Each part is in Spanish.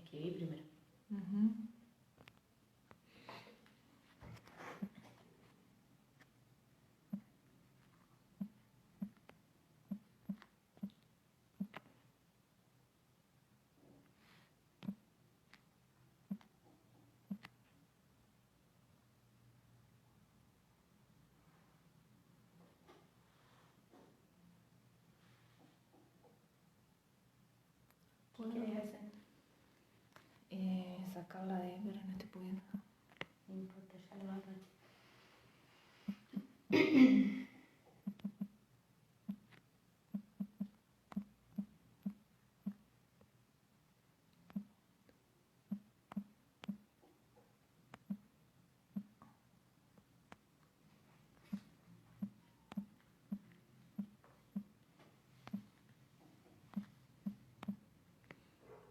escribí primero. ¿Qué querés hacer? Sacarla de... pero no estoy pudiendo. No importa, ya lo hago.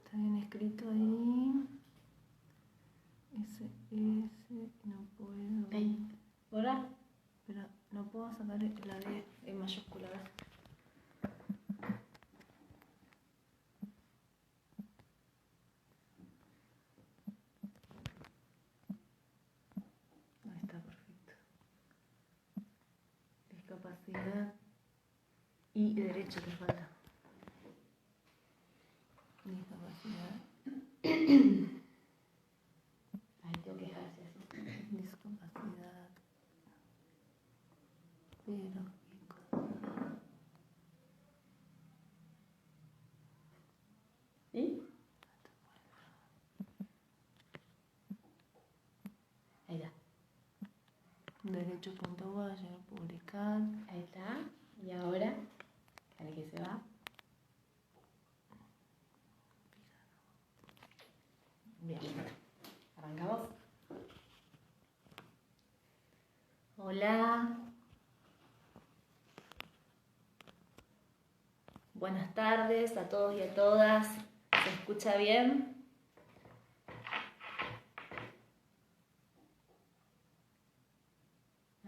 Está bien escrito ahí. No puedo. Ahí. ¿Ahora? Pero no puedo sacar la D en mayúscula. Ahí está, perfecto. Discapacidad y derecho te falta. Discapacidad. Ahí tengo que dejar así. Discapacidad. Pero. ¿Sí? Ahí está. Derecho.uy, publicar. Ahí está. Y ahora, al que se va. Bien. ¿Arrancamos? Hola. Buenas tardes a todos y a todas. ¿Se escucha bien?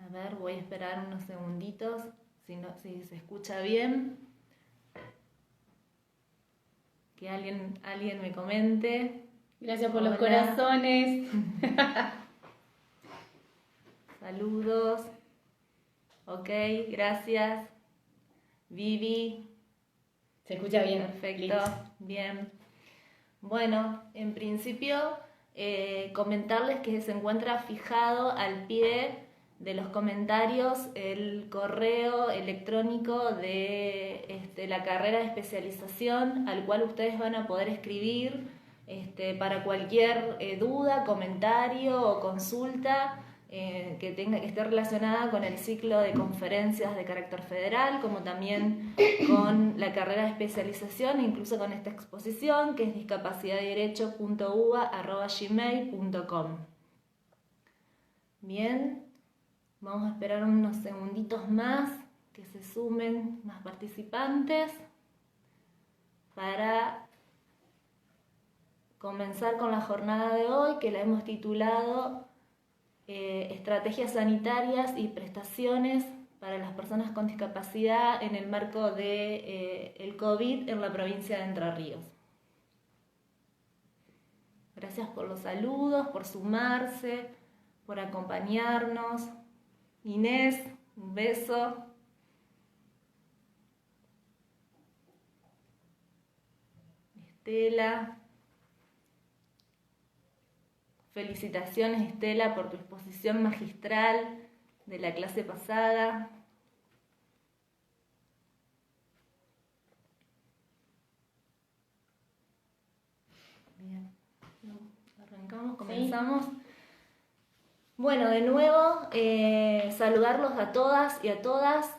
A ver, voy a esperar unos segunditos, si se escucha bien. Que alguien me comente. Gracias por Hola. los corazones. Saludos. Ok, gracias. Vivi. Se escucha bien. Perfecto, Listo. bien. Bueno, en principio comentarles que se encuentra fijado al pie de los comentarios el correo electrónico de la carrera de especialización al cual ustedes van a poder escribir para cualquier duda, comentario o consulta que esté relacionada con el ciclo de conferencias de carácter federal, como también con la carrera de especialización, incluso con esta exposición que es discapacidadderecho.uba@gmail.com. Bien, vamos a esperar unos segunditos más que se sumen más participantes para comenzar con la jornada de hoy, que la hemos titulado Estrategias sanitarias y prestaciones para las personas con discapacidad en el marco de el COVID en la provincia de Entre Ríos. Gracias por los saludos, por sumarse, por acompañarnos. Inés, un beso. Estela. Felicitaciones, Estela, por tu exposición magistral de la clase pasada. Bien, arrancamos, comenzamos. Sí. Bueno, de nuevo, saludarlos a todas y a todas.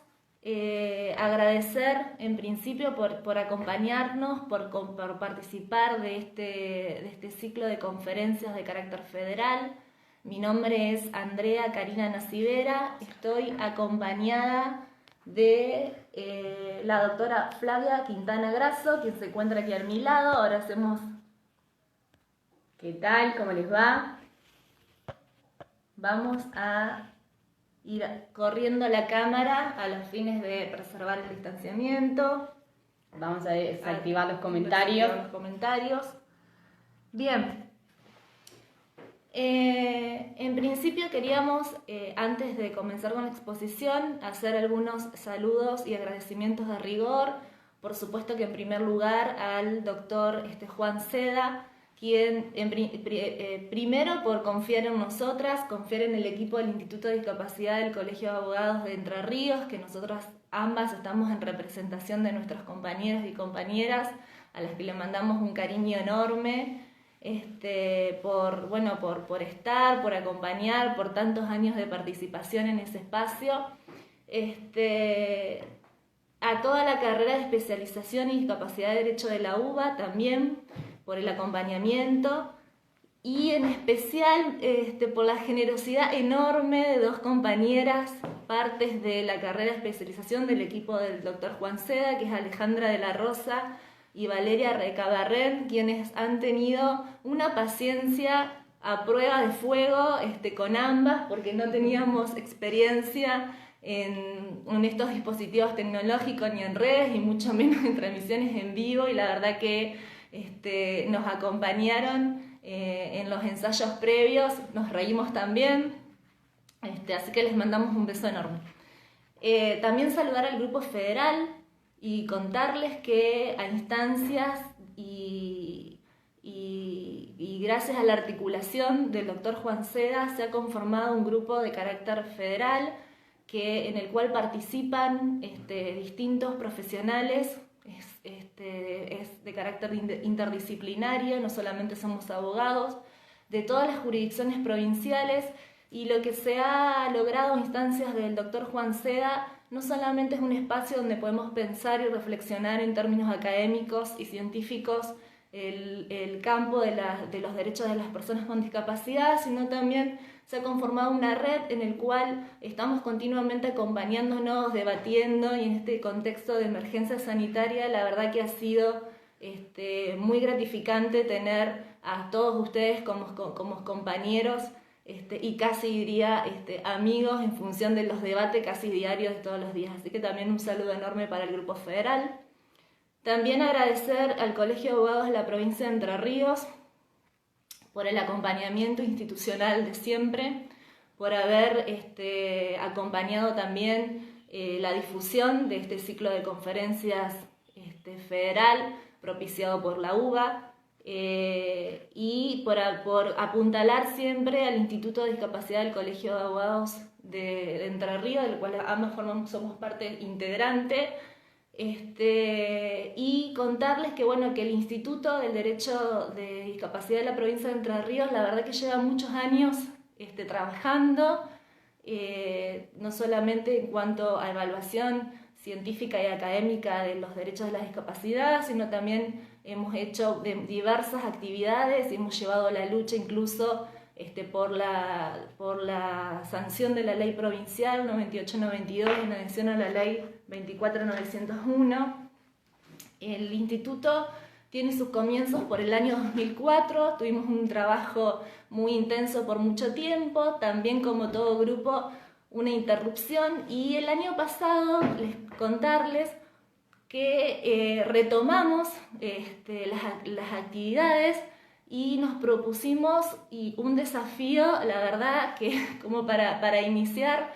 Agradecer en principio por acompañarnos, por participar de este ciclo de conferencias de carácter federal. Mi nombre es Andrea Karina Nacivera, estoy acompañada de la doctora Flavia Quintana Grasso, quien se encuentra aquí a mi lado. Ahora hacemos... ¿Qué tal? ¿Cómo les va? Vamos a ir corriendo la cámara a los fines de preservar el distanciamiento. Vamos a desactivar los comentarios. Bien. En principio queríamos, antes de comenzar con la exposición, hacer algunos saludos y agradecimientos de rigor. Por supuesto que en primer lugar al doctor Juan Seda, quien primero por confiar en nosotras, confiar en el equipo del Instituto de Discapacidad del Colegio de Abogados de Entre Ríos, que nosotras ambas estamos en representación de nuestros compañeros y compañeras, a las que le mandamos un cariño enorme. Por estar, por acompañar, por tantos años de participación en ese espacio, a toda la carrera de especialización y discapacidad de Derecho de la UBA también, por el acompañamiento y en especial por la generosidad enorme de dos compañeras, partes de la carrera de especialización del equipo del doctor Juan Seda, que es Alejandra de la Rosa y Valeria Recabarren, quienes han tenido una paciencia a prueba de fuego con ambas, porque no teníamos experiencia en estos dispositivos tecnológicos ni en redes, y mucho menos en transmisiones en vivo, y la verdad que nos acompañaron en los ensayos previos, nos reímos también, así que les mandamos un beso enorme. También saludar al Grupo Federal, y contarles que a instancias y gracias a la articulación del doctor Juan Seda se ha conformado un grupo de carácter federal en el cual participan distintos profesionales, es de carácter interdisciplinario, no solamente somos abogados, de todas las jurisdicciones provinciales, y lo que se ha logrado a instancias del doctor Juan Seda no solamente es un espacio donde podemos pensar y reflexionar en términos académicos y científicos el campo de los derechos de las personas con discapacidad, sino también se ha conformado una red en el cual estamos continuamente acompañándonos, debatiendo, y en este contexto de emergencia sanitaria la verdad que ha sido muy gratificante tener a todos ustedes como compañeros, y casi diría amigos, en función de los debates casi diarios de todos los días. Así que también un saludo enorme para el Grupo Federal. También agradecer al Colegio de Abogados de la provincia de Entre Ríos por el acompañamiento institucional de siempre, por haber acompañado también la difusión de este ciclo de conferencias federal propiciado por la UBA, y por apuntalar siempre al Instituto de Discapacidad del Colegio de Abogados de Entre Ríos, del cual ambas somos parte integrante, y contarles que el Instituto del Derecho de Discapacidad de la provincia de Entre Ríos la verdad que lleva muchos años trabajando, no solamente en cuanto a evaluación científica y académica de los derechos de la discapacidad, sino también hemos hecho diversas actividades y hemos llevado la lucha incluso por la sanción de la ley provincial 9892 en adición a la ley 24901. El instituto tiene sus comienzos por el año 2004, tuvimos un trabajo muy intenso por mucho tiempo, también como todo grupo una interrupción, y el año pasado contarles que retomamos las actividades y nos propusimos un desafío, la verdad que como para iniciar,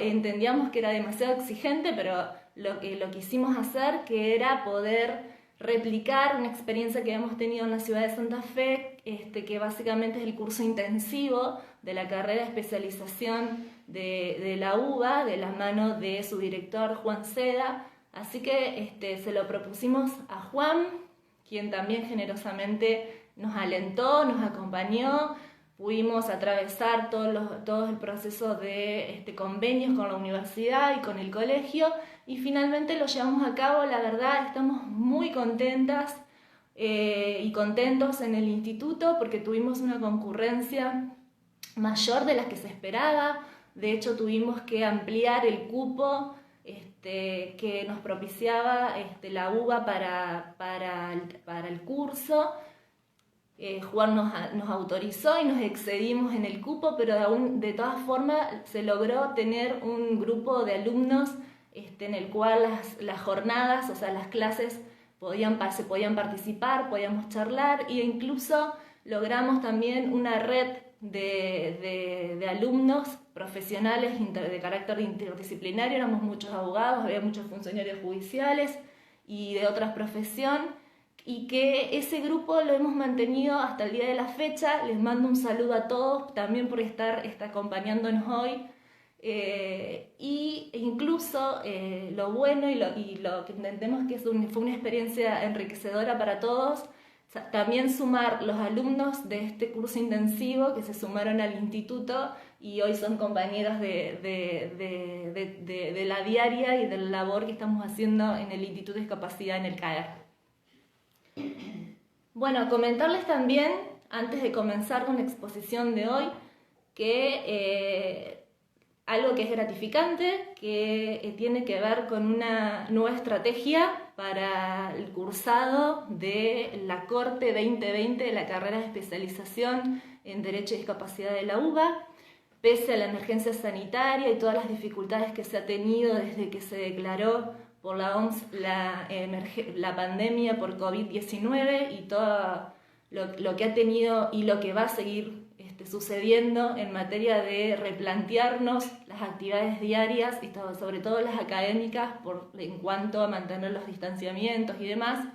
entendíamos que era demasiado exigente, pero lo que quisimos hacer, que era poder replicar una experiencia que hemos tenido en la ciudad de Santa Fe, que básicamente es el curso intensivo de la carrera de especialización de la UBA, de la mano de su director Juan Seda. Así que se lo propusimos a Juan, quien también generosamente nos alentó, nos acompañó. Pudimos atravesar todo el proceso de convenios con la universidad y con el colegio, y finalmente lo llevamos a cabo. La verdad, estamos muy contentas y contentos en el instituto porque tuvimos una concurrencia mayor de la que se esperaba. De hecho, tuvimos que ampliar el cupo que nos propiciaba la UBA para el curso. Juan nos autorizó y nos excedimos en el cupo, pero aún de todas formas se logró tener un grupo de alumnos en el cual las jornadas, o sea, las clases se podían participar, podíamos charlar e incluso logramos también una red de alumnos profesionales de carácter interdisciplinario. Éramos muchos abogados, había muchos funcionarios judiciales y de otras profesiones, y que ese grupo lo hemos mantenido hasta el día de la fecha. Les mando un saludo a todos también por estar acompañándonos hoy. Y incluso lo bueno y lo que entendemos que fue una experiencia enriquecedora para todos, también sumar los alumnos de este curso intensivo que se sumaron al instituto y hoy son compañeros de la diaria y de la labor que estamos haciendo en el Instituto de Discapacidad en el CAER. Bueno, comentarles también, antes de comenzar con la exposición de hoy, que algo que es gratificante, que tiene que ver con una nueva estrategia para el cursado de la Corte 2020 de la carrera de especialización en Derecho y Discapacidad de la UBA. Pese a la emergencia sanitaria y todas las dificultades que se ha tenido desde que se declaró por la OMS la pandemia por COVID-19 y todo lo que ha tenido y lo que va a seguir sucediendo en materia de replantearnos las actividades diarias y sobre todo las académicas en cuanto a mantener los distanciamientos y demás,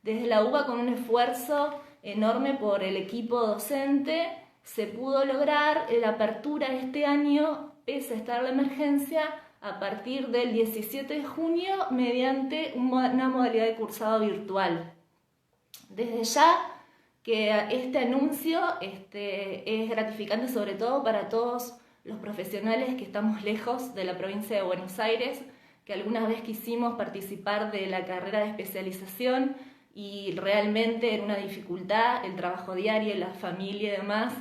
desde la UBA, con un esfuerzo enorme por el equipo docente, se pudo lograr la apertura este año, pese a estar la emergencia, a partir del 17 de junio mediante una modalidad de cursado virtual. Desde ya que este anuncio es gratificante, sobre todo para todos los profesionales que estamos lejos de la provincia de Buenos Aires, que alguna vez quisimos participar de la carrera de especialización y realmente era una dificultad el trabajo diario, la familia y demás,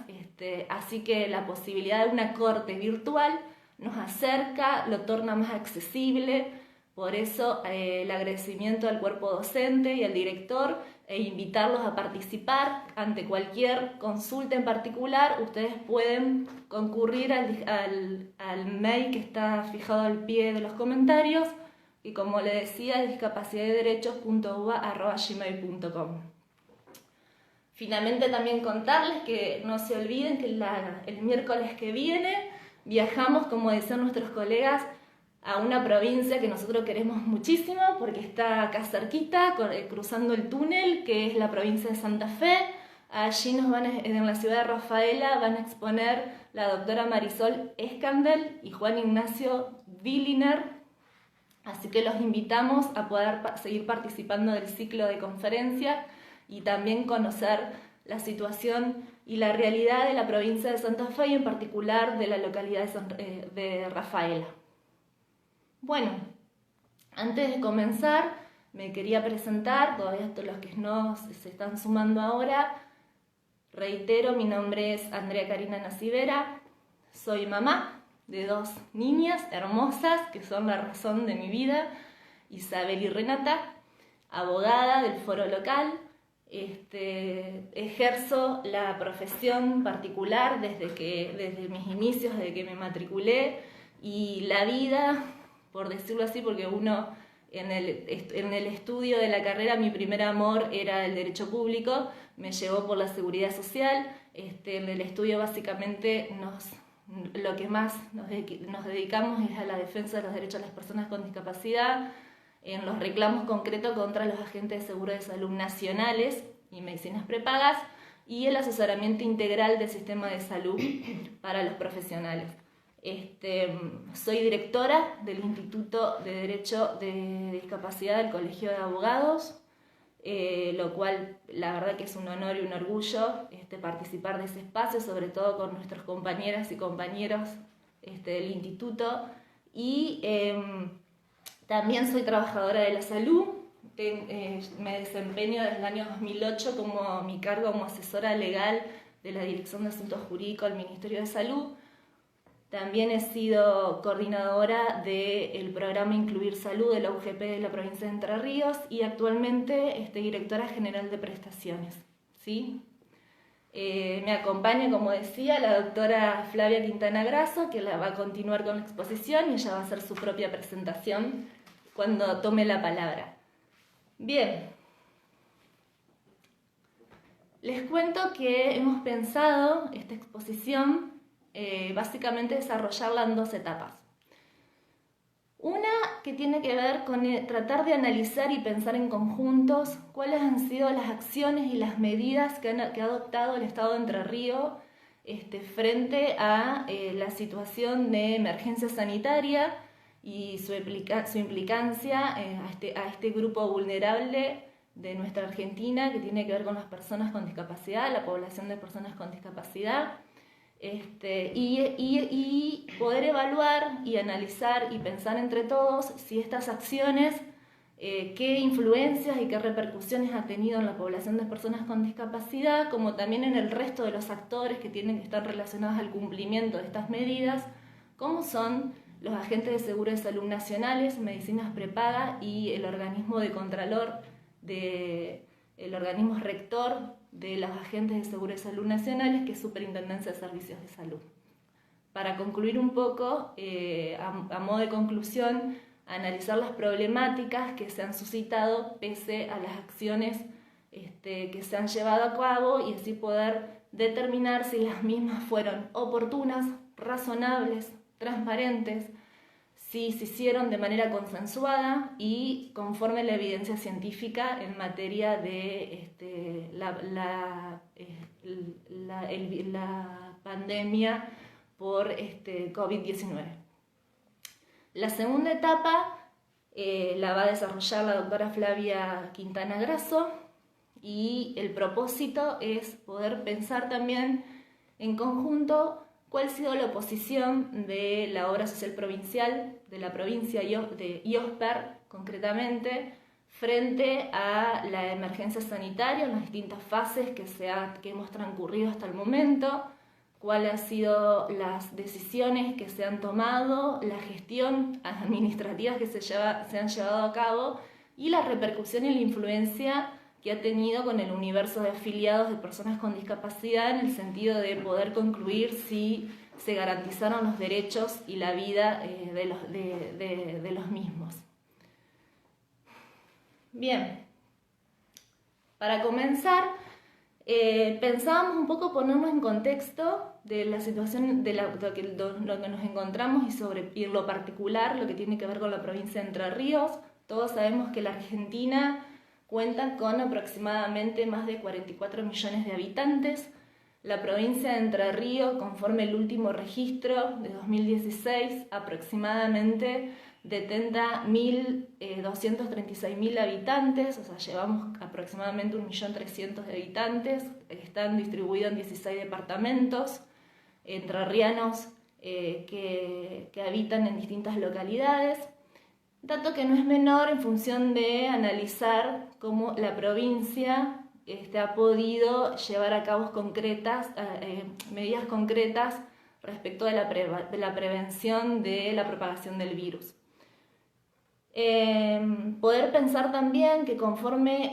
así que la posibilidad de una corte virtual nos acerca, lo torna más accesible. Por eso el agradecimiento al cuerpo docente y al director e invitarlos a participar. Ante cualquier consulta en particular, ustedes pueden concurrir al mail que está fijado al pie de los comentarios y, como le decía, discapacidadderechos.uba@gmail.com. Finalmente, también contarles que no se olviden que el miércoles que viene viajamos, como decían nuestros colegas, a una provincia que nosotros queremos muchísimo porque está acá cerquita, cruzando el túnel, que es la provincia de Santa Fe. Allí en la ciudad de Rafaela van a exponer la doctora Marisol Escandel y Juan Ignacio Dilliner, así que los invitamos a poder seguir participando del ciclo de conferencias y también conocer la situación y la realidad de la provincia de Santa Fe y en particular de la localidad de Rafaela. Bueno, antes de comenzar me quería presentar, todavía los que no se están sumando ahora, reitero, mi nombre es Andrea Karina Nacivera, soy mamá de 2 niñas hermosas que son la razón de mi vida, Isabel y Renata, abogada del foro local. Ejerzo la profesión particular desde mis inicios, desde que me matriculé, y la vida, por decirlo así, porque uno en el estudio de la carrera, mi primer amor era el derecho público, me llevó por la seguridad social. En el estudio básicamente lo que más nos dedicamos es a la defensa de los derechos de las personas con discapacidad, en los reclamos concretos contra los agentes de seguro de salud nacionales y medicinas prepagas, y el asesoramiento integral del sistema de salud para los profesionales. Soy directora del Instituto de Derecho de Discapacidad del Colegio de Abogados, lo cual la verdad que es un honor y un orgullo participar de ese espacio, sobre todo con nuestras compañeras y compañeros del instituto. Y también soy trabajadora de la salud. Me desempeño desde el año 2008 como mi cargo como asesora legal de la Dirección de Asuntos Jurídicos del Ministerio de Salud. También he sido coordinadora del programa Incluir Salud de la UGP de la provincia de Entre Ríos y actualmente directora general de prestaciones, ¿sí? Me acompaña, como decía, la doctora Flavia Quintana Grasso, que va a continuar con la exposición y ella va a hacer su propia presentación cuando tome la palabra. Bien, Les cuento que hemos pensado esta exposición básicamente desarrollarla en 2 etapas. Una que tiene que ver con tratar de analizar y pensar en conjuntos cuáles han sido las acciones y las medidas que ha adoptado el Estado de Entre Ríos frente a la situación de emergencia sanitaria y su implicancia a este grupo vulnerable de nuestra Argentina, que tiene que ver con las personas con discapacidad, la población de personas con discapacidad, y poder evaluar y analizar y pensar entre todos si estas acciones, qué influencias y qué repercusiones ha tenido en la población de personas con discapacidad, como también en el resto de los actores que tienen que estar relacionados al cumplimiento de estas medidas, como son los agentes de seguro de salud nacionales, medicinas prepaga y el organismo de contralor, el organismo rector de los agentes de seguro de salud nacionales, que es Superintendencia de Servicios de Salud. Para concluir un poco, a modo de conclusión, analizar las problemáticas que se han suscitado pese a las acciones que se han llevado a cabo y así poder determinar si las mismas fueron oportunas, razonables, transparentes, si se hicieron de manera consensuada y conforme a la evidencia científica en materia de la pandemia por COVID-19. La segunda etapa la va a desarrollar la doctora Flavia Quintana Grasso y el propósito es poder pensar también en conjunto cuál ha sido la posición de la obra social provincial de la provincia de IOSPER, concretamente, frente a la emergencia sanitaria en las distintas fases que hemos transcurrido hasta el momento, cuáles han sido las decisiones que se han tomado, la gestión administrativa que se han llevado a cabo y la repercusión y la influencia que ha tenido con el universo de afiliados de personas con discapacidad en el sentido de poder concluir si se garantizaron los derechos y la vida de los mismos. Bien, para comenzar, pensábamos un poco ponernos en contexto de la situación de lo que nos encontramos y en lo particular lo que tiene que ver con la provincia de Entre Ríos. Todos sabemos que la Argentina cuenta con aproximadamente más de 44 millones de habitantes. La provincia de Entre Ríos, conforme el último registro de 2016, aproximadamente detenta 236.000 habitantes, o sea, llevamos aproximadamente 1.300.000 de habitantes, están distribuidos en 16 departamentos entrerrianos que habitan en distintas localidades. Dato que no es menor en función de analizar cómo la provincia ha podido llevar a cabo medidas concretas respecto de la prevención de la propagación del virus. Poder pensar también que conforme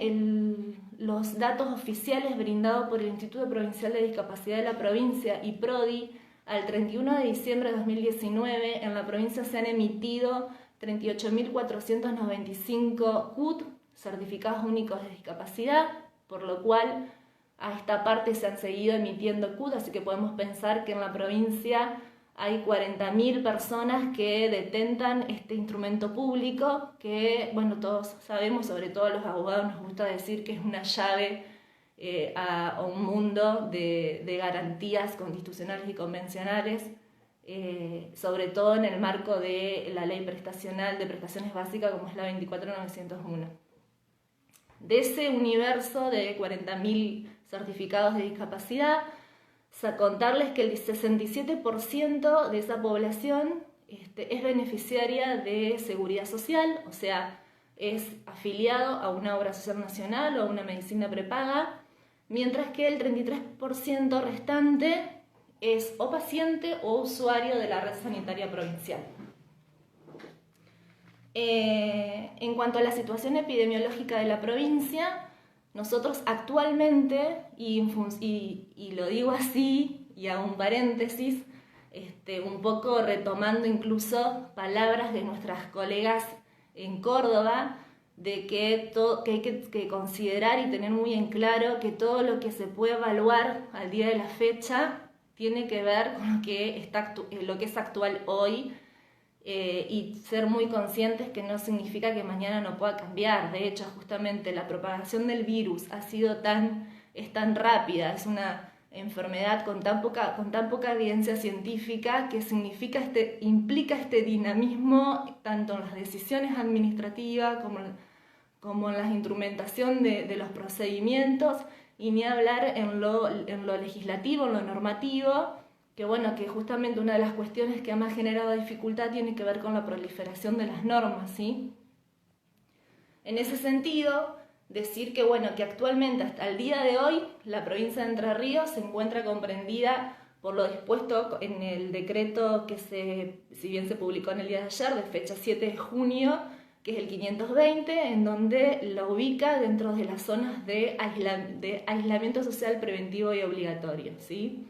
los datos oficiales brindados por el Instituto Provincial de Discapacidad de la provincia y PRODI, al 31 de diciembre de 2019 en la provincia se han emitido 38.495 CUT, certificados únicos de discapacidad, por lo cual a esta parte se han seguido emitiendo CUT, así que podemos pensar que en la provincia hay 40.000 personas que detentan este instrumento público que, bueno, todos sabemos, sobre todo a los abogados nos gusta decir que es una llave a un mundo de garantías constitucionales y convencionales, sobre todo en el marco de la ley prestacional de prestaciones básicas como es la 24.901. De ese universo de 40.000 certificados de discapacidad, contarles que el 67% de esa población es beneficiaria de seguridad social, o sea, es afiliado a una obra social nacional o a una medicina prepaga, mientras que el 33% restante es o paciente o usuario de la red sanitaria provincial. En cuanto a la situación epidemiológica de la provincia, nosotros actualmente, y lo digo así, y hago un paréntesis, un poco retomando incluso palabras de nuestras colegas en Córdoba, de que hay que considerar y tener muy en claro que todo lo que se puede evaluar al día de la fecha tiene que ver con lo que es actual hoy, y ser muy conscientes que no significa que mañana no pueda cambiar. De hecho, justamente la propagación del virus es tan rápida, es una enfermedad con tan poca evidencia científica, que implica este dinamismo tanto en las decisiones administrativas como en la instrumentación de los procedimientos, y ni hablar en lo legislativo, en lo normativo, que justamente una de las cuestiones que más ha generado dificultad tiene que ver con la proliferación de las normas, ¿sí? En ese sentido, decir que actualmente, hasta el día de hoy, la provincia de Entre Ríos se encuentra comprendida por lo dispuesto en el decreto que si bien se publicó en el día de ayer, de fecha 7 de junio, que es el 520, en donde lo ubica dentro de las zonas de aislamiento social preventivo y obligatorio, ¿sí?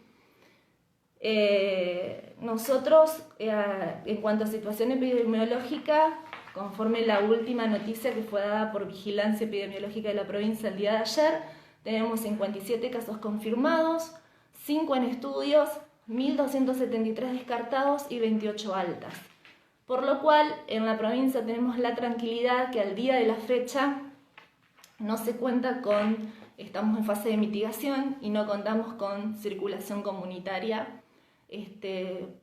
Nosotros, en cuanto a situación epidemiológica, conforme la última noticia que fue dada por Vigilancia Epidemiológica de la provincia el día de ayer, tenemos 57 casos confirmados, 5 en estudios, 1.273 descartados y 28 altas. Por lo cual, en la provincia tenemos la tranquilidad que al día de la fecha no se cuenta estamos en fase de mitigación y no contamos con circulación comunitaria,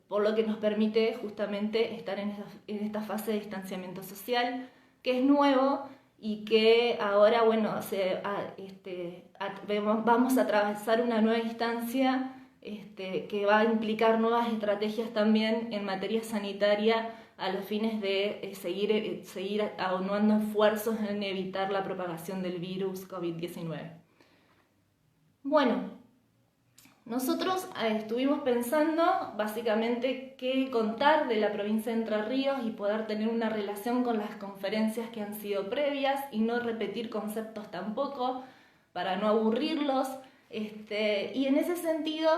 por lo que nos permite justamente estar en esta fase de distanciamiento social, que es nuevo y que ahora, vamos a atravesar una nueva instancia que va a implicar nuevas estrategias también en materia sanitaria, a los fines de seguir aunando esfuerzos en evitar la propagación del virus COVID-19. Bueno, nosotros estuvimos pensando básicamente qué contar de la provincia de Entre Ríos y poder tener una relación con las conferencias que han sido previas y no repetir conceptos tampoco, para no aburrirlos. Y en ese sentido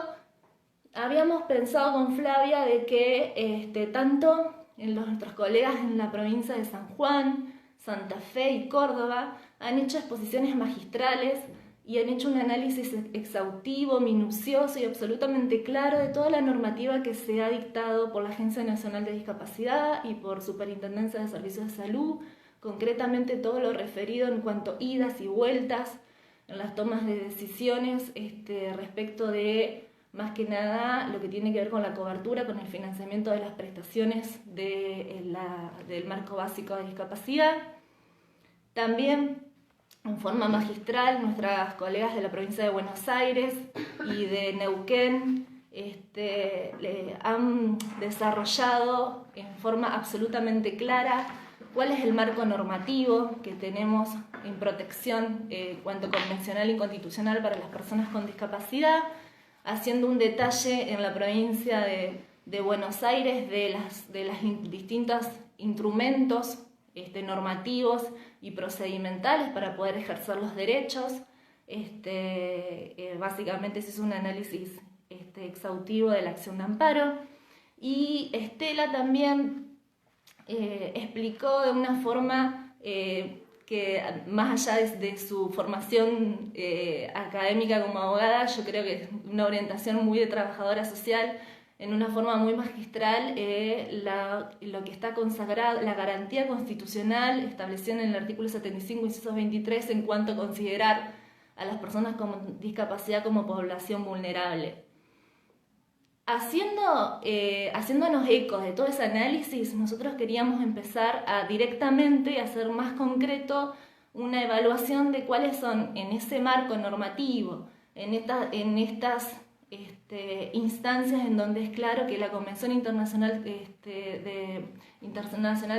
habíamos pensado con Flavia de que tanto nuestros colegas en la provincia de San Juan, Santa Fe y Córdoba han hecho exposiciones magistrales y han hecho un análisis exhaustivo, minucioso y absolutamente claro de toda la normativa que se ha dictado por la Agencia Nacional de Discapacidad y por Superintendencia de Servicios de Salud, concretamente todo lo referido en cuanto a idas y vueltas en las tomas de decisiones respecto de, más que nada, lo que tiene que ver con la cobertura, con el financiamiento de las prestaciones del marco básico de discapacidad. También, en forma magistral, nuestras colegas de la provincia de Buenos Aires y de Neuquén han desarrollado en forma absolutamente clara cuál es el marco normativo que tenemos en protección cuanto convencional y constitucional para las personas con discapacidad, haciendo un detalle en la provincia de Buenos Aires de las distintos instrumentos normativos y procedimentales para poder ejercer los derechos. Básicamente se hizo un análisis exhaustivo de la acción de amparo, y Estela también explicó de una forma que, más allá de su formación académica como abogada, yo creo que es una orientación muy de trabajadora social, en una forma muy magistral, lo que está consagrado, la garantía constitucional establecida en el artículo 75, inciso 23, en cuanto a considerar a las personas con discapacidad como población vulnerable. Haciéndonos eco de todo ese análisis, nosotros queríamos empezar a directamente hacer más concreto una evaluación de cuáles son, en ese marco normativo, en estas instancias en donde es claro que la Convención Internacional de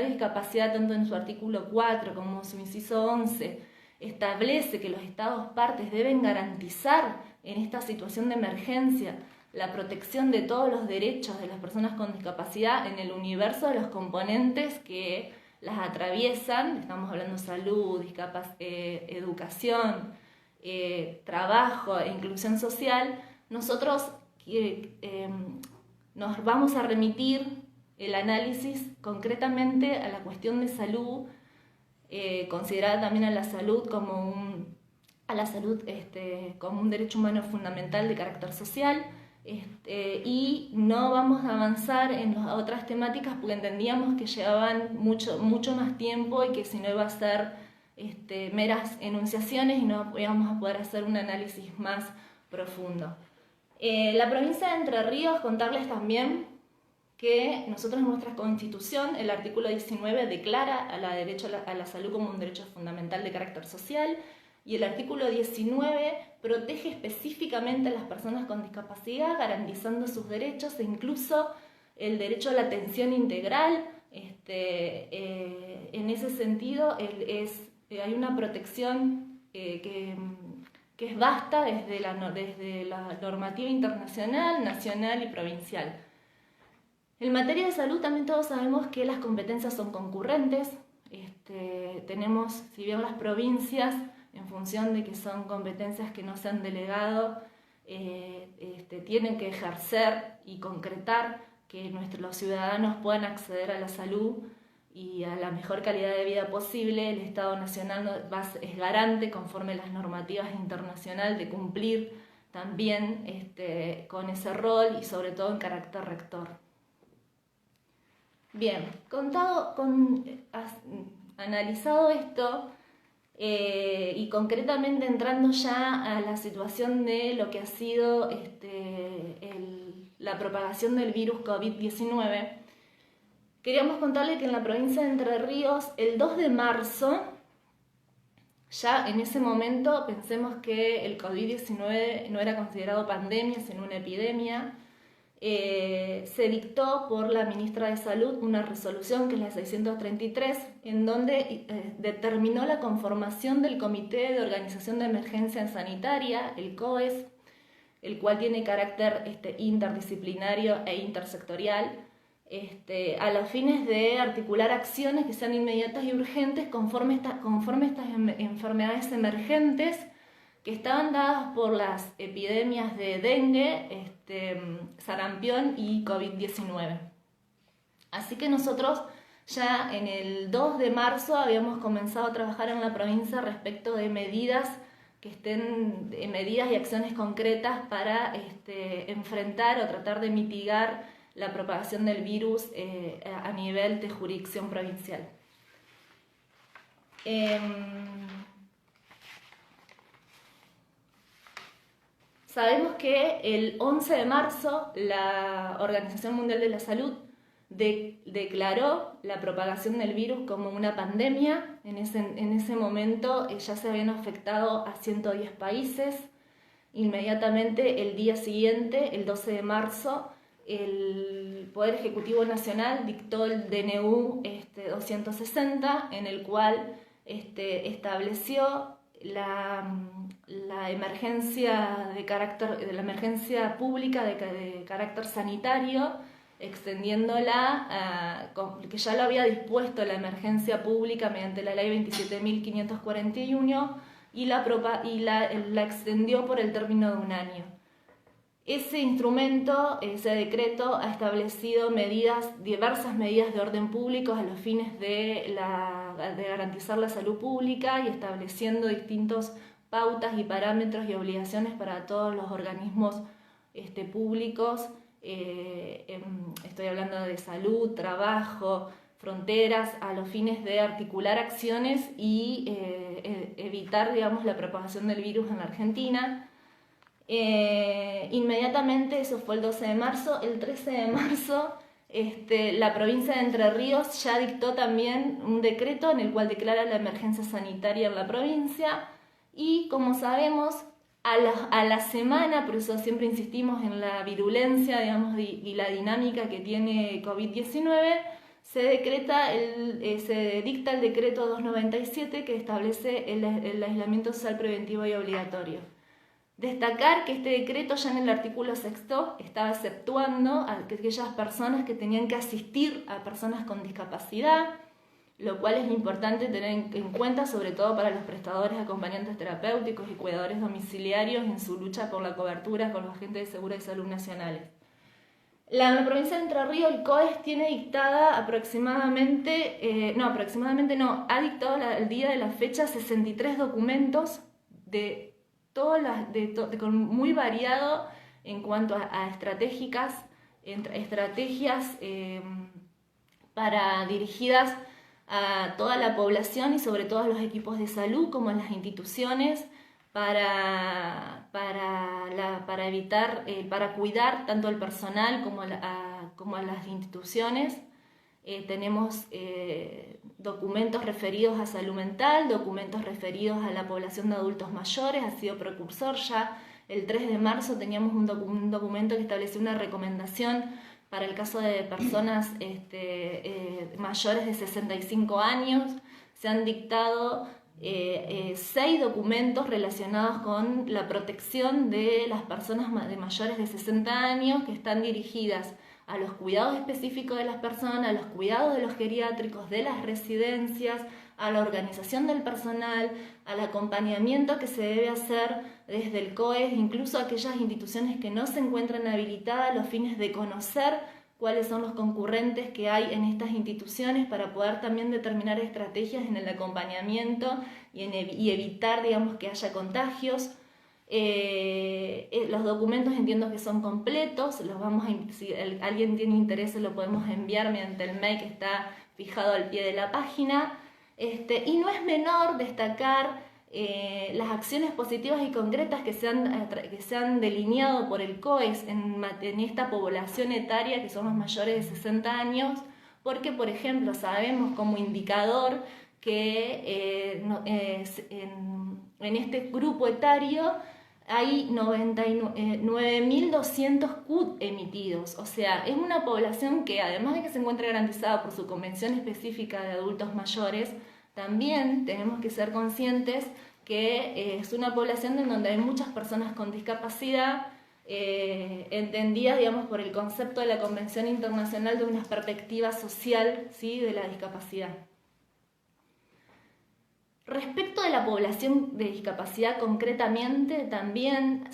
Discapacidad, tanto en su artículo 4 como en su inciso 11, establece que los Estados partes deben garantizar en esta situación de emergencia la protección de todos los derechos de las personas con discapacidad en el universo de los componentes que las atraviesan. Estamos hablando de salud, educación, trabajo e inclusión social. Nosotros nos vamos a remitir el análisis concretamente a la cuestión de salud, considerar también a la salud como como un derecho humano fundamental de carácter social. Y no vamos a avanzar en las otras temáticas porque entendíamos que llevaban mucho más tiempo y que si no iba a ser meras enunciaciones y no íbamos a poder hacer un análisis más profundo. La provincia de Entre Ríos, contarles también que nosotros en nuestra Constitución, el artículo 19 declara derecho a la salud como un derecho fundamental de carácter social, y el artículo 19 protege específicamente a las personas con discapacidad, garantizando sus derechos e incluso el derecho a la atención integral. En ese sentido, hay una protección que es vasta desde la normativa internacional, nacional y provincial. En materia de salud también todos sabemos que las competencias son concurrentes. Tenemos, si bien las provincias, en función de que son competencias que no se han delegado, tienen que ejercer y concretar que los ciudadanos puedan acceder a la salud y a la mejor calidad de vida posible. El Estado Nacional es garante, conforme a las normativas internacionales, de cumplir también con ese rol y sobre todo en carácter rector. Bien, analizado esto, y concretamente entrando ya a la situación de lo que ha sido la propagación del virus COVID-19, queríamos contarle que en la provincia de Entre Ríos, el 2 de marzo, ya en ese momento, pensemos que el COVID-19 no era considerado pandemia, sino una epidemia. Se dictó por la ministra de Salud una resolución, que es la 633, en donde determinó la conformación del Comité de Organización de Emergencia Sanitaria, el COES, el cual tiene carácter interdisciplinario e intersectorial, a los fines de articular acciones que sean inmediatas y urgentes conforme estas enfermedades emergentes que estaban dadas por las epidemias de dengue, sarampión y COVID-19. Así que nosotros ya en el 2 de marzo habíamos comenzado a trabajar en la provincia respecto de medidas medidas y acciones concretas para enfrentar o tratar de mitigar la propagación del virus a nivel de jurisdicción provincial. Sabemos que el 11 de marzo la Organización Mundial de la Salud declaró la propagación del virus como una pandemia. En ese momento ya se habían afectado a 110 países. Inmediatamente el día siguiente, el 12 de marzo, el Poder Ejecutivo Nacional dictó el DNU 260, en el cual estableció la emergencia la emergencia pública de carácter sanitario, extendiéndola que ya lo había dispuesto la emergencia pública mediante la ley 27.541 y la extendió por el término de un año. Ese instrumento, ese decreto, ha establecido diversas medidas de orden público a los fines de garantizar la salud pública y estableciendo distintas pautas y parámetros y obligaciones para todos los organismos públicos. Estoy hablando de salud, trabajo, fronteras, a los fines de articular acciones y evitar, la propagación del virus en la Argentina. Inmediatamente, eso fue el 12 de marzo, el 13 de marzo la provincia de Entre Ríos ya dictó también un decreto en el cual declara la emergencia sanitaria en la provincia y, como sabemos, a la semana, por eso siempre insistimos en la virulencia, y la dinámica que tiene COVID-19, se dicta el decreto 297 que establece el aislamiento social preventivo y obligatorio. Destacar que este decreto ya en el artículo 6 estaba exceptuando a aquellas personas que tenían que asistir a personas con discapacidad, lo cual es importante tener en cuenta, sobre todo para los prestadores, acompañantes terapéuticos y cuidadores domiciliarios en su lucha por la cobertura con los agentes de seguridad y salud nacionales. La provincia de Entre Ríos, el COES tiene dictada ha dictado el día de la fecha 63 documentos de todas muy variado en cuanto a estrategias dirigidas a toda la población y sobre todo a los equipos de salud como a las instituciones para evitar, para cuidar tanto al personal como a las instituciones. Tenemos documentos referidos a salud mental, documentos referidos a la población de adultos mayores, ha sido precursor ya. El 3 de marzo teníamos un documento que estableció una recomendación para el caso de personas mayores de 65 años. Se han dictado 6 documentos relacionados con la protección de las personas de mayores de 60 años que están dirigidas a los cuidados específicos de las personas, a los cuidados de los geriátricos, de las residencias, a la organización del personal, al acompañamiento que se debe hacer desde el COES, incluso a aquellas instituciones que no se encuentran habilitadas, a los fines de conocer cuáles son los concurrentes que hay en estas instituciones para poder también determinar estrategias en el acompañamiento y evitar, digamos, que haya contagios. Los documentos entiendo que son completos, si alguien tiene interés lo podemos enviar mediante el mail que está fijado al pie de la página. Y no es menor destacar las acciones positivas y concretas que se han delineado por el COES en esta población etaria que son los mayores de 60 años, porque, por ejemplo, sabemos como indicador que en este grupo etario hay 9.200 CUT emitidos, o sea, es una población que además de que se encuentra garantizada por su Convención Específica de Adultos Mayores, también tenemos que ser conscientes que es una población en donde hay muchas personas con discapacidad, entendidas, digamos, por el concepto de la Convención Internacional de una perspectiva social, ¿sí?, de la discapacidad. Respecto de la población de discapacidad concretamente, también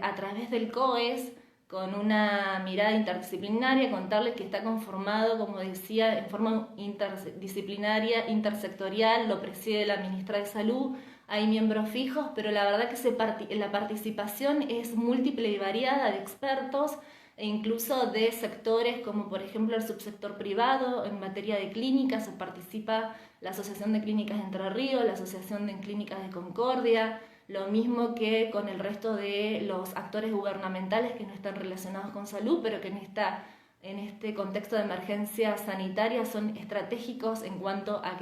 a través del COES, con una mirada interdisciplinaria, contarles que está conformado, como decía, en forma interdisciplinaria, intersectorial, lo preside la ministra de Salud, hay miembros fijos, pero la verdad que la participación es múltiple y variada de expertos e incluso de sectores como por ejemplo el subsector privado. En materia de clínicas se participa la Asociación de Clínicas de Entre Ríos, la Asociación de Clínicas de Concordia, lo mismo que con el resto de los actores gubernamentales que no están relacionados con salud, pero que en este contexto de emergencia sanitaria son estratégicos en cuanto a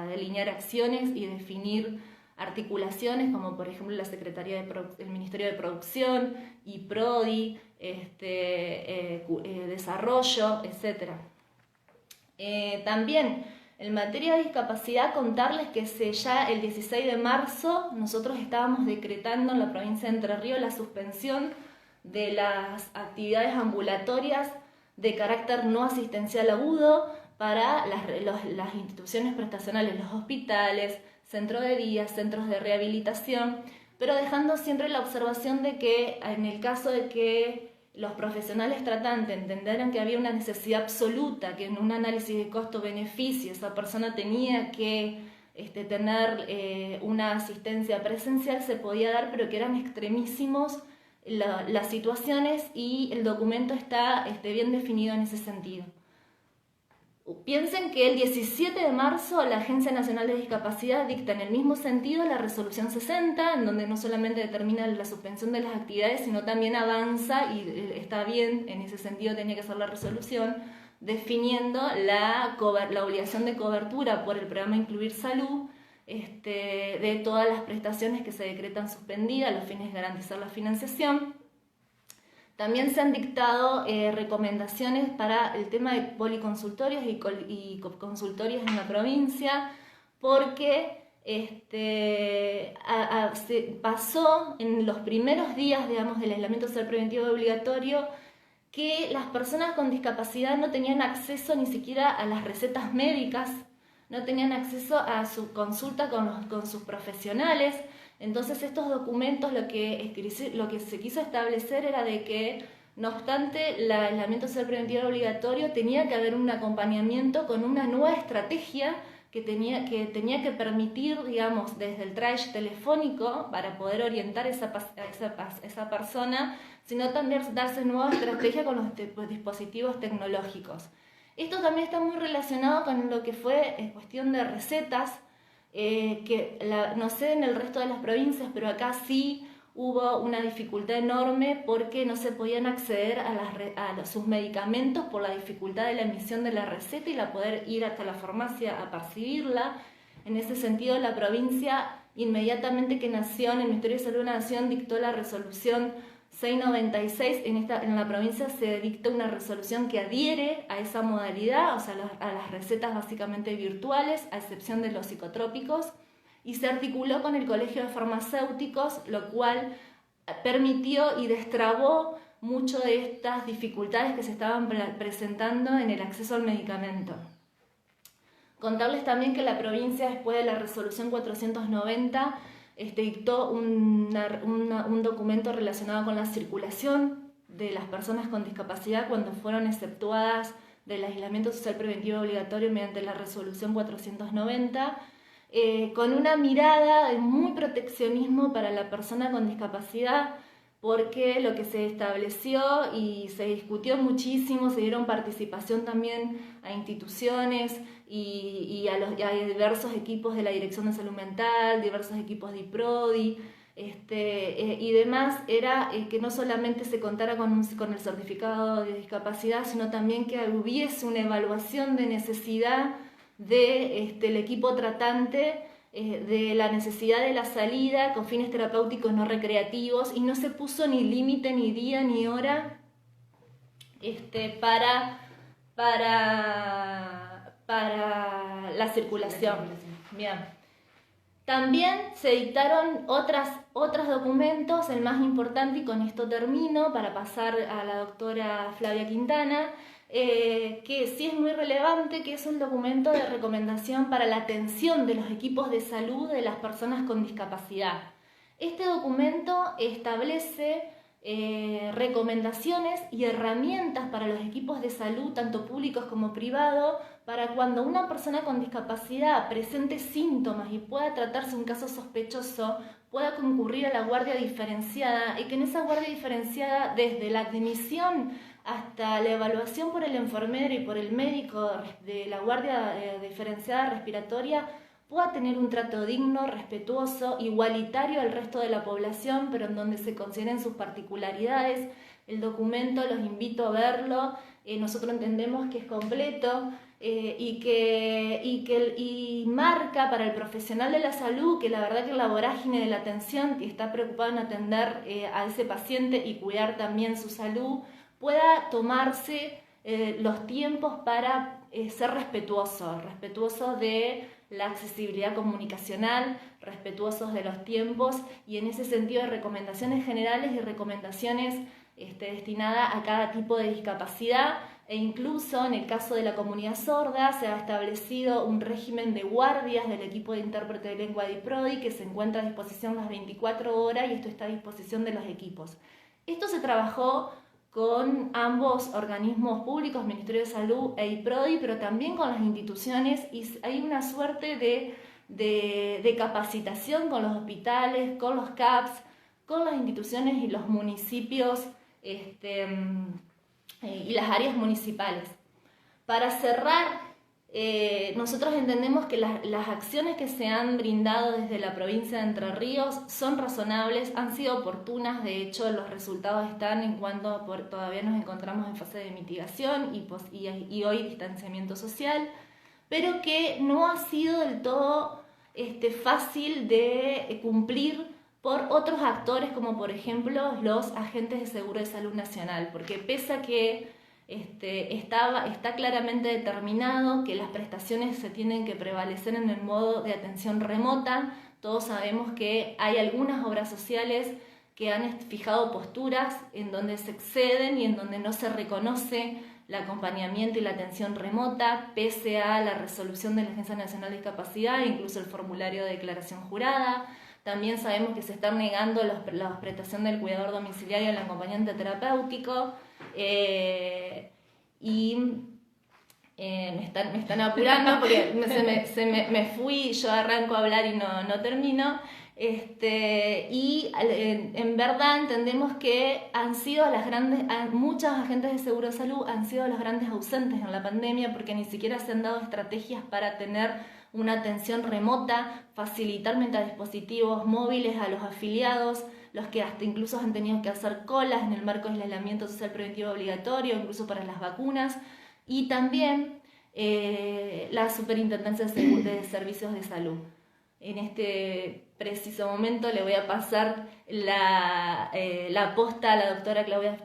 delinear acciones y definir articulaciones, como por ejemplo la Secretaría el Ministerio de Producción, IPRODI, Desarrollo, etc. También en materia de discapacidad, contarles que ya el 16 de marzo nosotros estábamos decretando en la provincia de Entre Ríos la suspensión de las actividades ambulatorias de carácter no asistencial agudo para las instituciones prestacionales, los hospitales, centros de día, centros de rehabilitación, pero dejando siempre la observación de que en el caso de que los profesionales tratantes entendieran que había una necesidad absoluta, que en un análisis de costo-beneficio esa persona tenía que tener una asistencia presencial, se podía dar, pero que eran extremísimos las situaciones y el documento está bien definido en ese sentido. Piensen que el 17 de marzo la Agencia Nacional de Discapacidad dicta en el mismo sentido la resolución 60, en donde no solamente determina la suspensión de las actividades, sino también avanza, y está bien, en ese sentido tenía que ser la resolución, definiendo la obligación de cobertura por el programa Incluir Salud de todas las prestaciones que se decretan suspendidas a los fines de garantizar la financiación. También se han dictado recomendaciones para el tema de policonsultorios y consultorios en la provincia, porque se pasó en los primeros días, digamos, del aislamiento social preventivo obligatorio, que las personas con discapacidad no tenían acceso ni siquiera a las recetas médicas, no tenían acceso a su consulta con sus profesionales. Entonces estos documentos lo que se quiso establecer era de que No obstante, el aislamiento social preventivo obligatorio tenía que haber un acompañamiento con una nueva estrategia que tenía que permitir, digamos, desde el triage telefónico para poder orientar a esa persona, sino también darse nueva estrategia con los dispositivos tecnológicos. Esto también está muy relacionado con lo que fue cuestión de recetas, no sé en el resto de las provincias, pero acá sí hubo una dificultad enorme porque no se podían acceder a sus medicamentos por la dificultad de la emisión de la receta y la poder ir hasta la farmacia a percibirla. En ese sentido, la provincia, inmediatamente que nació, en el Ministerio de Salud de la Nación dictó la resolución 696. En la provincia se dicta una resolución que adhiere a esa modalidad, o sea, a las recetas básicamente virtuales, a excepción de los psicotrópicos, y se articuló con el Colegio de Farmacéuticos, lo cual permitió y destrabó mucho de estas dificultades que se estaban presentando en el acceso al medicamento. Contarles también que la provincia, después de la resolución 490, dictó un documento relacionado con la circulación de las personas con discapacidad cuando fueron exceptuadas del aislamiento social preventivo obligatorio mediante la resolución 490, con una mirada de muy proteccionismo para la persona con discapacidad, porque lo que se estableció y se discutió muchísimo, se dieron participación también a instituciones y a diversos equipos de la Dirección de Salud Mental, diversos equipos de IPRODI, y demás, era que no solamente se contara con el certificado de discapacidad, sino también que hubiese una evaluación de necesidad del equipo tratante, de la necesidad de la salida con fines terapéuticos no recreativos, y no se puso ni límite, ni día, ni hora para la circulación. Bien. También se dictaron otros documentos, el más importante, y con esto termino para pasar a la doctora Flavia Quintana, que sí es muy relevante, que es un documento de recomendación para la atención de los equipos de salud de las personas con discapacidad. Este documento establece recomendaciones y herramientas para los equipos de salud, tanto públicos como privados, para cuando una persona con discapacidad presente síntomas y pueda tratarse un caso sospechoso, pueda concurrir a la guardia diferenciada, y que en esa guardia diferenciada, desde la admisión hasta la evaluación por el enfermero y por el médico de la guardia diferenciada respiratoria, pueda tener un trato digno, respetuoso, igualitario al resto de la población, pero en donde se consideren sus particularidades. El documento, los invito a verlo, nosotros entendemos que es completo, y marca para el profesional de la salud que la verdad que la vorágine de la atención, que está preocupado en atender a ese paciente y cuidar también su salud, pueda tomarse los tiempos para ser respetuosos de la accesibilidad comunicacional, respetuosos de los tiempos, y en ese sentido de recomendaciones generales y recomendaciones destinadas a cada tipo de discapacidad, e incluso en el caso de la comunidad sorda se ha establecido un régimen de guardias del equipo de intérprete de lengua de IPRODI que se encuentra a disposición las 24 horas, y esto está a disposición de los equipos. Esto se trabajó con ambos organismos públicos, Ministerio de Salud e IPRODI, pero también con las instituciones, y hay una suerte de capacitación con los hospitales, con los CAPS, con las instituciones y los municipios y las áreas municipales. Para cerrar, nosotros entendemos que las acciones que se han brindado desde la provincia de Entre Ríos son razonables, han sido oportunas. De hecho, los resultados están en cuanto todavía nos encontramos en fase de mitigación y hoy distanciamiento social, pero que no ha sido del todo fácil de cumplir por otros actores, como por ejemplo los agentes de Seguro de Salud Nacional, porque pese a que está claramente determinado que las prestaciones se tienen que prevalecer en el modo de atención remota, todos sabemos que hay algunas obras sociales que han fijado posturas en donde se exceden y en donde no se reconoce el acompañamiento y la atención remota, pese a la resolución de la Agencia Nacional de Discapacidad e incluso el formulario de declaración jurada. También sabemos que se están negando la prestación del cuidador domiciliario al acompañante terapéutico. Me están apurando porque me fui, yo arranco a hablar y no termino. En verdad entendemos que muchos agentes de seguro de salud han sido los grandes ausentes en la pandemia porque ni siquiera se han dado estrategias para tener una atención remota, facilitar mediante dispositivos móviles a los afiliados, los que hasta incluso han tenido que hacer colas en el marco del aislamiento social preventivo obligatorio, incluso para las vacunas, y también la Superintendencia de Servicios de Salud. En este preciso momento le voy a pasar la posta a la doctora Flavia,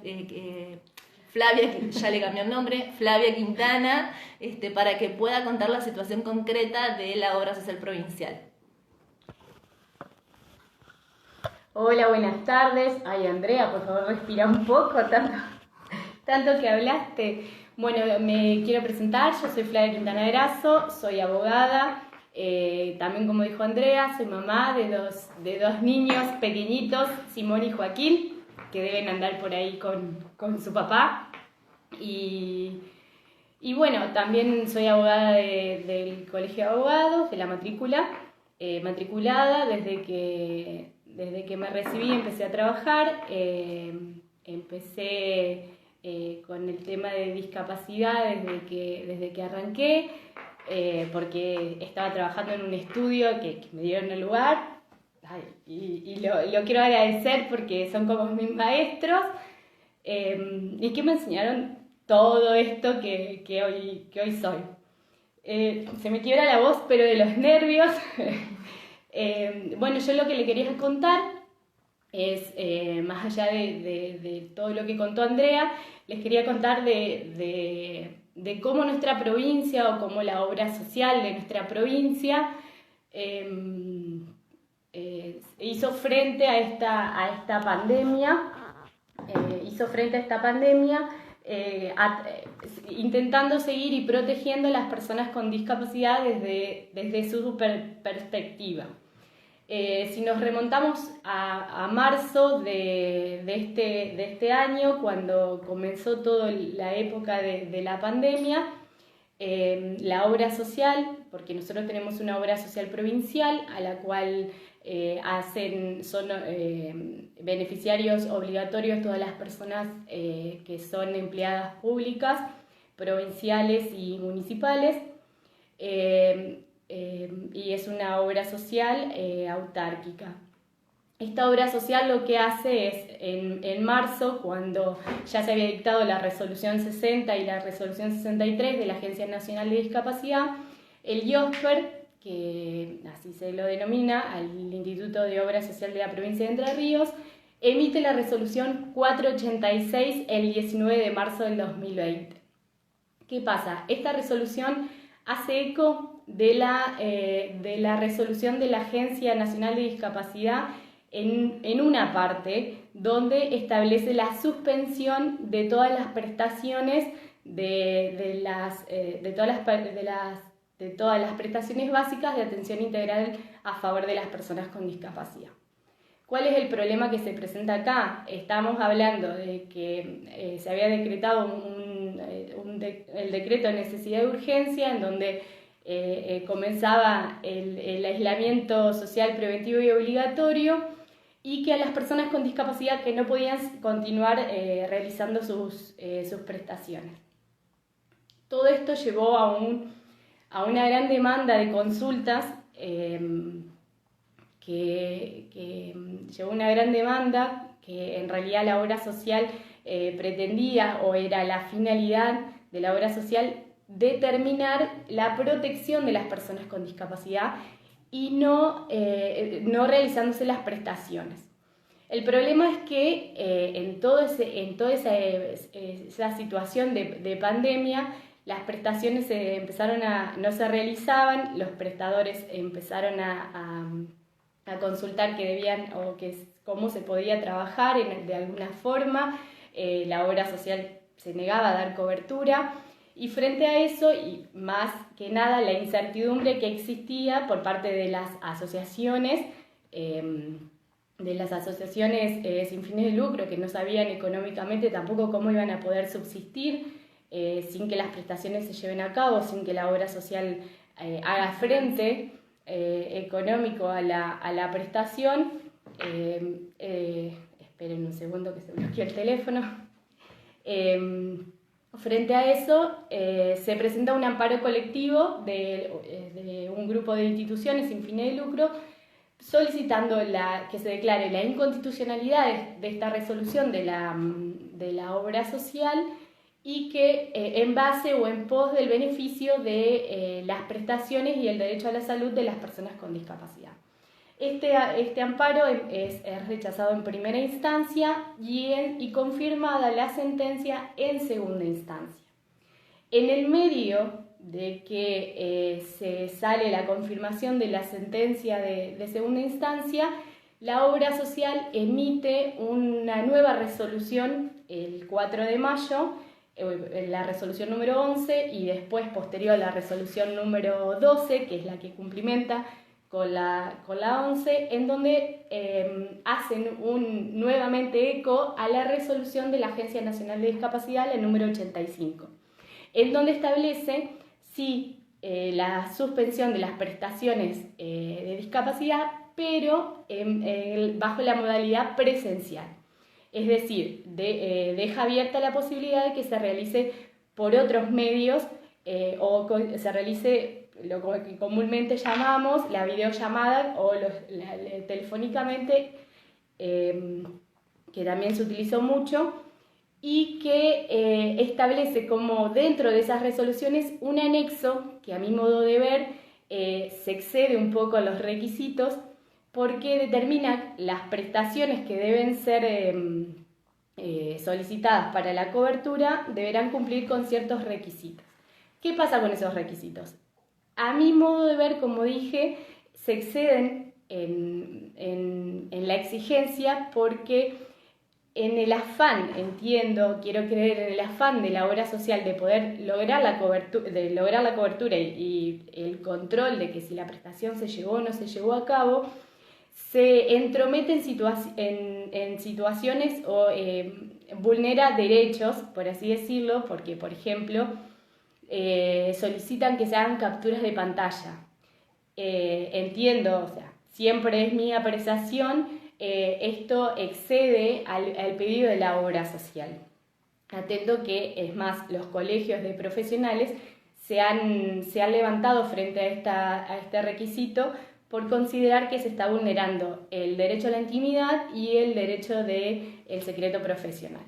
que ya le cambió el nombre, Flavia Quintana, para que pueda contar la situación concreta de la obra social provincial. Hola, buenas tardes. Ay, Andrea, por favor, respira un poco, tanto que hablaste. Bueno, me quiero presentar, yo soy Flavia Quintana Erazo, soy abogada. También, como dijo Andrea, soy mamá de dos niños pequeñitos, Simón y Joaquín, que deben andar por ahí con su papá. Y bueno, también soy abogada del Colegio de Abogados, de la matrícula, matriculada desde que me recibí, empecé a trabajar. Empecé con el tema de discapacidad desde que arranqué. Porque estaba trabajando en un estudio que me dieron el lugar. Y lo quiero agradecer porque son como mis maestros y que me enseñaron todo esto que hoy soy. Se me quiebra la voz, pero de los nervios. Bueno, yo lo que le quería contar es, más allá de todo lo que contó Andrea, les quería contar de cómo nuestra provincia o cómo la obra social de nuestra provincia hizo frente a esta pandemia, intentando seguir y protegiendo a las personas con discapacidad desde su perspectiva. Si nos remontamos a marzo de este año, cuando comenzó toda la época de la pandemia, la obra social, porque nosotros tenemos una obra social provincial a la cual son beneficiarios obligatorios todas las personas que son empleadas públicas, provinciales y municipales. Y es una obra social autárquica. Esta obra social lo que hace es, en marzo, cuando ya se había dictado la resolución 60 y la resolución 63 de la Agencia Nacional de Discapacidad, el IOSPER, que así se lo denomina, al Instituto de Obra Social de la Provincia de Entre Ríos, emite la resolución 486 el 19 de marzo del 2020. ¿Qué pasa? Esta resolución hace eco de la resolución de la Agencia Nacional de Discapacidad en una parte donde establece la suspensión de todas las prestaciones de todas las prestaciones básicas de atención integral a favor de las personas con discapacidad. ¿Cuál es el problema que se presenta acá? Estamos hablando de que se había decretado el decreto de necesidad de urgencia, en donde comenzaba el aislamiento social preventivo y obligatorio, y que a las personas con discapacidad que no podían continuar realizando sus prestaciones. Todo esto llevó a una gran demanda de consultas, que llevó una gran demanda que en realidad la obra social pretendía, o era la finalidad de la obra social, determinar la protección de las personas con discapacidad y no realizándose las prestaciones. El problema es que en toda esa situación de pandemia, las prestaciones no se realizaban, los prestadores empezaron a consultar cómo se podía trabajar de alguna forma. La obra social se negaba a dar cobertura, y frente a eso, y más que nada la incertidumbre que existía por parte de las asociaciones de las asociaciones sin fines de lucro, que no sabían económicamente tampoco cómo iban a poder subsistir sin que las prestaciones se lleven a cabo, sin que la obra social haga frente económico a la prestación. Esperen un segundo que se bloqueó el teléfono. Frente a eso, se presenta un amparo colectivo de un grupo de instituciones sin fines de lucro solicitando que se declare la inconstitucionalidad de esta resolución de la obra social y que en base o en pos del beneficio de las prestaciones y el derecho a la salud de las personas con discapacidad. Este amparo es rechazado en primera instancia y confirmada la sentencia en segunda instancia. En el medio de que se sale la confirmación de la sentencia de segunda instancia, la obra social emite una nueva resolución el 4 de mayo, la resolución número 11, y después, posterior a la resolución número 12, que es la que cumplimenta con la 11, en donde hacen nuevamente eco a la resolución de la Agencia Nacional de Discapacidad, la número 85, en donde establece la suspensión de las prestaciones de discapacidad, pero bajo la modalidad presencial. Es decir, deja abierta la posibilidad de que se realice por otros medios o se realice lo que comúnmente llamamos la videollamada o telefónicamente, que también se utilizó mucho, y que establece como dentro de esas resoluciones un anexo que a mi modo de ver se excede un poco a los requisitos, porque determina las prestaciones que deben ser solicitadas para la cobertura, deberán cumplir con ciertos requisitos. ¿Qué pasa con esos requisitos? A mi modo de ver, como dije, se exceden en la exigencia porque en el afán, quiero creer, en el afán de la obra social de poder lograr la cobertura y el control de que si la prestación se llevó o no se llevó a cabo, se entromete en situaciones o vulnera derechos, por así decirlo, porque, por ejemplo, solicitan que se hagan capturas de pantalla. O sea, siempre es mi apreciación, esto excede al pedido de la obra social. Atento que, es más, los colegios de profesionales se han levantado frente a este requisito por considerar que se está vulnerando el derecho a la intimidad y el derecho del secreto profesional.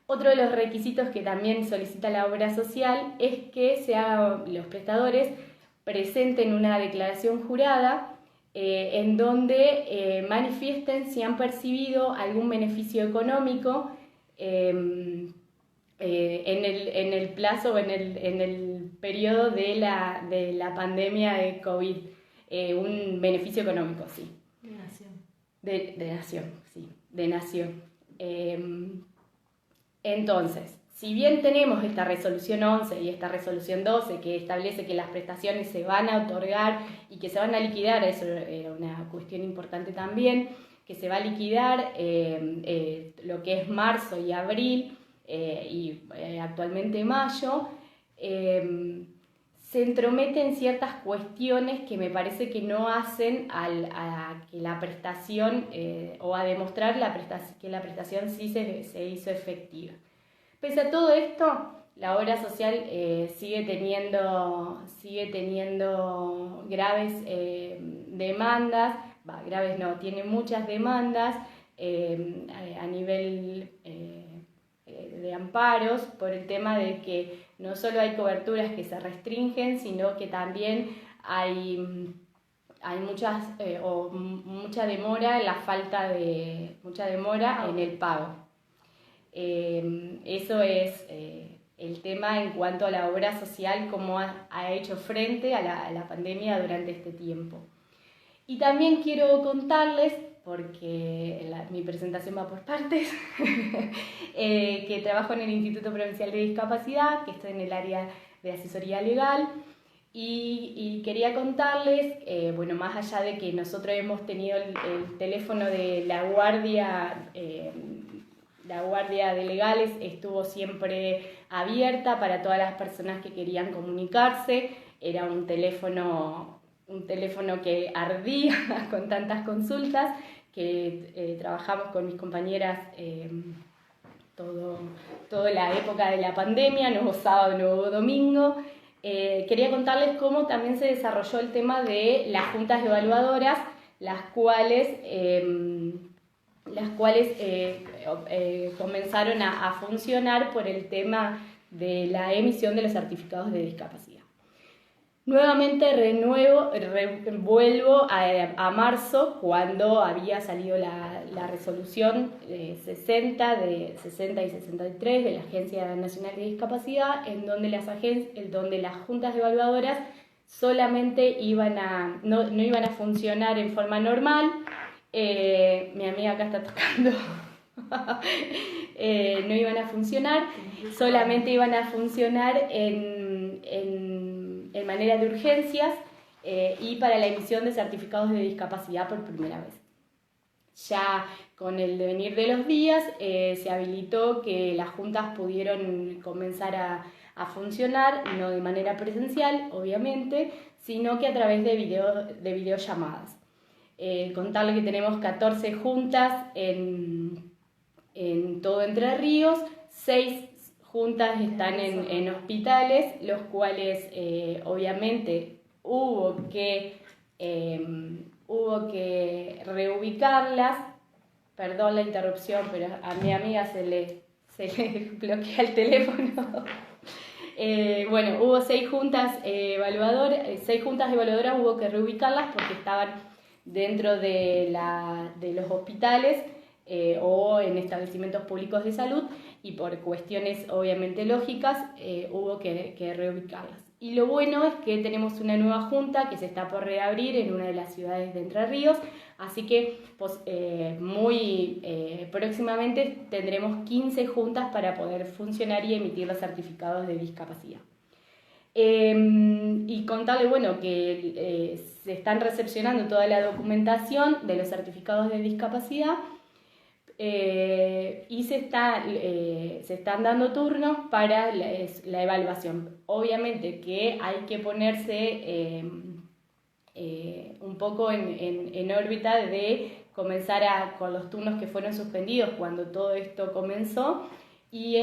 Otro de los requisitos que también solicita la obra social es que los prestadores presenten una declaración jurada en donde manifiesten si han percibido algún beneficio económico en el plazo o en el periodo de la pandemia de COVID. Un beneficio económico, sí. De nación. De nación, sí, de nación. Entonces, si bien tenemos esta resolución 11 y esta resolución 12 que establece que las prestaciones se van a otorgar y que se van a liquidar, eso era una cuestión importante también, que se va a liquidar lo que es marzo y abril y actualmente mayo, se entrometen ciertas cuestiones que me parece que no hacen a que la prestación o a demostrar que la prestación sí se hizo efectiva. Pese a todo esto, la obra social sigue teniendo graves demandas, graves no, tiene muchas demandas a nivel de amparos por el tema de que no solo hay coberturas que se restringen, sino que también hay mucha demora en el pago. Eso es el tema en cuanto a la obra social, cómo ha hecho frente a la pandemia durante este tiempo. Y también quiero contarles, porque mi presentación va por partes, que trabajo en el Instituto Provincial de Discapacidad, que estoy en el área de asesoría legal, Y quería contarles, bueno, más allá de que nosotros hemos tenido el teléfono de la guardia de legales estuvo siempre abierta para todas las personas que querían comunicarse. Era un teléfono que ardía con tantas consultas, que trabajamos con mis compañeras toda la época de la pandemia, no hubo sábado, no hubo domingo. Quería contarles cómo también se desarrolló el tema de las juntas evaluadoras, las cuales comenzaron a funcionar por el tema de la emisión de los certificados de discapacidad. Nuevamente vuelvo a marzo, cuando había salido la resolución 60 y 63 de la Agencia Nacional de Discapacidad, en donde las juntas evaluadoras solamente no iban a funcionar en forma normal. Mi amiga acá está tocando. No iban a funcionar, solamente iban a funcionar en manera de urgencias y para la emisión de certificados de discapacidad por primera vez. Ya con el devenir de los días se habilitó que las juntas pudieron comenzar a funcionar, no de manera presencial, obviamente, sino que a través de videollamadas. Contarle que tenemos 14 juntas en todo Entre Ríos, 6 juntas están en hospitales, los cuales obviamente hubo que reubicarlas. Perdón la interrupción, pero a mi amiga se le bloquea el teléfono. Bueno, hubo 6 juntas evaluadoras, hubo que reubicarlas porque estaban dentro de los hospitales o en establecimientos públicos de salud, y por cuestiones obviamente lógicas hubo que reubicarlas. Y lo bueno es que tenemos una nueva junta que se está por reabrir en una de las ciudades de Entre Ríos, así que muy próximamente tendremos 15 juntas para poder funcionar y emitir los certificados de discapacidad. Y contarle, bueno, que se están recepcionando toda la documentación de los certificados de discapacidad. Y se están dando turnos para la evaluación. Obviamente que hay que ponerse un poco en órbita de comenzar con los turnos que fueron suspendidos cuando todo esto comenzó, y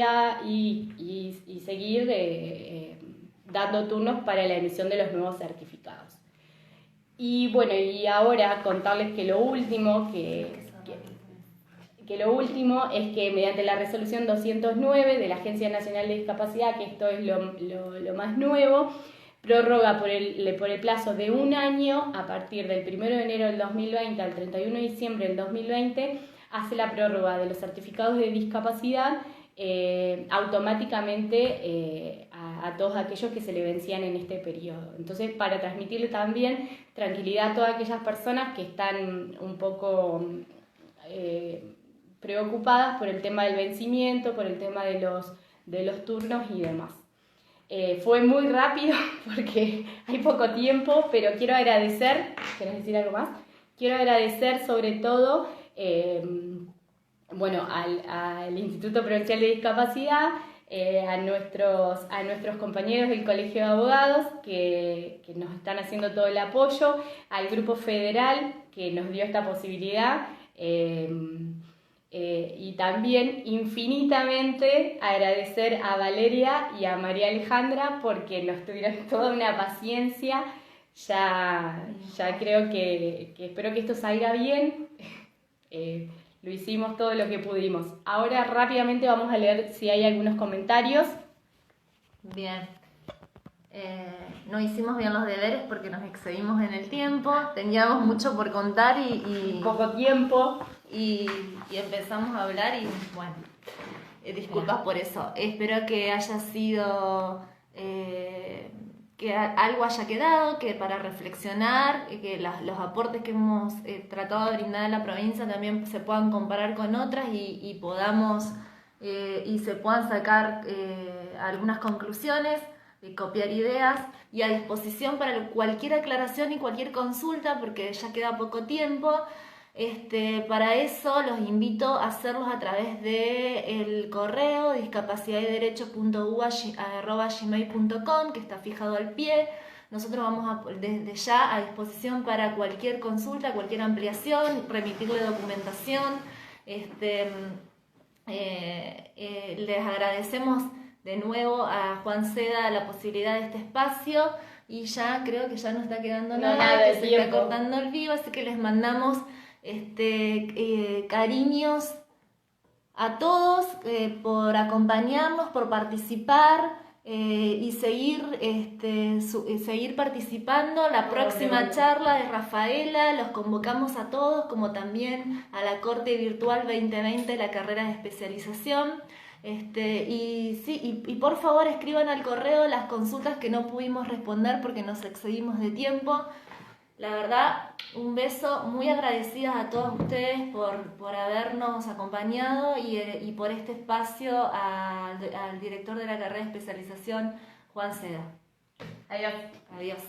seguir dando turnos para la emisión de los nuevos certificados. Y bueno, y ahora contarles que lo último es que mediante la resolución 209 de la Agencia Nacional de Discapacidad, que esto es lo más nuevo, prorroga por el plazo de un año, a partir del 1 de enero del 2020 al 31 de diciembre del 2020, hace la prórroga de los certificados de discapacidad automáticamente a todos aquellos que se le vencían en este periodo. Entonces, para transmitirle también tranquilidad a todas aquellas personas que están un poco preocupadas por el tema del vencimiento, por el tema de los turnos y demás. Fue muy rápido porque hay poco tiempo, pero quiero agradecer. ¿Querés decir algo más? Quiero agradecer sobre todo al Instituto Provincial de Discapacidad, a nuestros compañeros del Colegio de Abogados que nos están haciendo todo el apoyo, al Grupo Federal que nos dio esta posibilidad, y también infinitamente agradecer a Valeria y a María Alejandra porque nos tuvieron toda una paciencia. Ya creo que espero que esto salga bien. Lo hicimos todo lo que pudimos. Ahora rápidamente vamos a leer si hay algunos comentarios. Bien. No hicimos bien los deberes porque nos excedimos en el tiempo. Teníamos mucho por contar y poco tiempo. Y empezamos a hablar y bueno, disculpas por eso. Espero que haya sido... que algo haya quedado, que para reflexionar, que los aportes que hemos tratado de brindar a la provincia también se puedan comparar con otras y podamos y se puedan sacar algunas conclusiones. copiar ideas y a disposición para cualquier aclaración y cualquier consulta porque ya queda poco tiempo. Para eso los invito a hacerlos a través del correo discapacidadederecho.ua@gmail.com, que está fijado al pie. Nosotros vamos desde ya a disposición para cualquier consulta, cualquier ampliación, remitirle documentación. Les agradecemos de nuevo a Juan Seda la posibilidad de este espacio y ya creo que ya no está quedando nada, que se está cortando el vivo, así que les mandamos cariños a todos por acompañarnos, por participar y seguir participando. La próxima charla de Rafaela los convocamos a todos, como también a la Corte Virtual 2020, la carrera de especialización. Y por favor escriban al correo las consultas que no pudimos responder porque nos excedimos de tiempo. La verdad, un beso, muy agradecidas a todos ustedes por habernos acompañado y por este espacio al director de la carrera de especialización, Juan Seda. Adiós. Adiós.